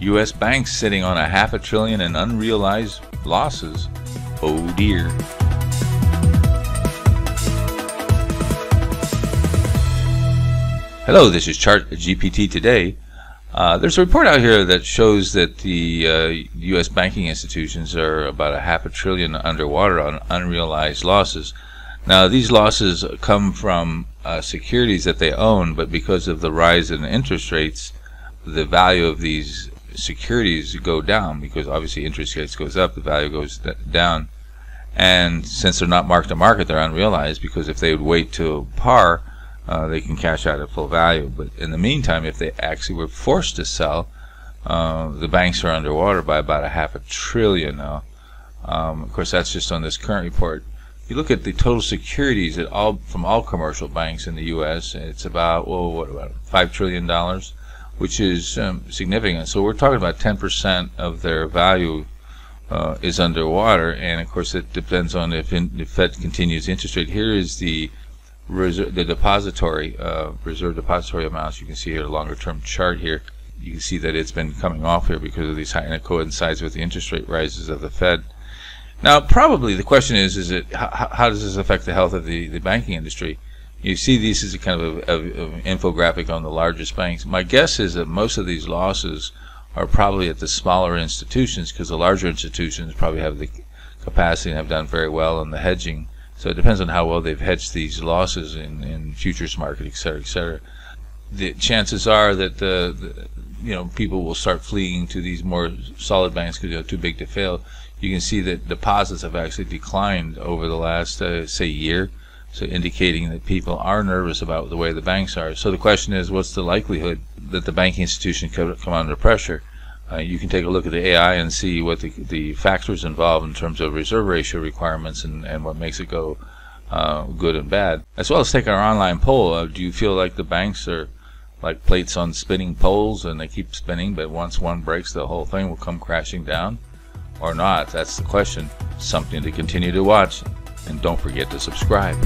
U.S. banks sitting on $500 billion in unrealized losses. Oh dear. Hello, this is Chart GPT Today. There's a report out here that shows that the U.S. banking institutions are about $500 billion underwater on unrealized losses. Now, these losses come from securities that they own, but because of the rise in interest rates, the value of these securities go down, because obviously interest rates goes up, the value goes down. And since they're not marked to market, they're unrealized, because if they would wait till par, they can cash out at full value. But in the meantime, if they actually were forced to sell, the banks are underwater by about $500 billion now. Of course, that's just on this current report. If you look at the total securities from all commercial banks in the U.S., it's about, about $5 trillion, which is significant. So we're talking about 10% of their value is underwater, and of course it depends on if the Fed continues the interest rate. Here is the reserve depository amounts. You can see here a longer term chart here. You can see that it's been coming off here because of these high, and it coincides with the interest rate rises of the Fed. Now, probably the question is how does this affect the health of the banking industry? You see these as a kind of an infographic on the largest banks. My guess is that most of these losses are probably at the smaller institutions, because the larger institutions probably have the capacity and have done very well in the hedging. So it depends on how well they've hedged these losses in futures market, et cetera, et cetera. The chances are that people will start fleeing to these more solid banks because they're too big to fail. You can see that deposits have actually declined over the last, say, year, so indicating that people are nervous about the way the banks are. So the question is, what's the likelihood that the banking institution could come under pressure? You can take a look at the AI and see what the factors involved in terms of reserve ratio requirements and what makes it go good and bad. As well as take our online poll. Do you feel like the banks are like plates on spinning poles and they keep spinning, but once one breaks, the whole thing will come crashing down? Or not? That's the question. Something to continue to watch. And don't forget to subscribe.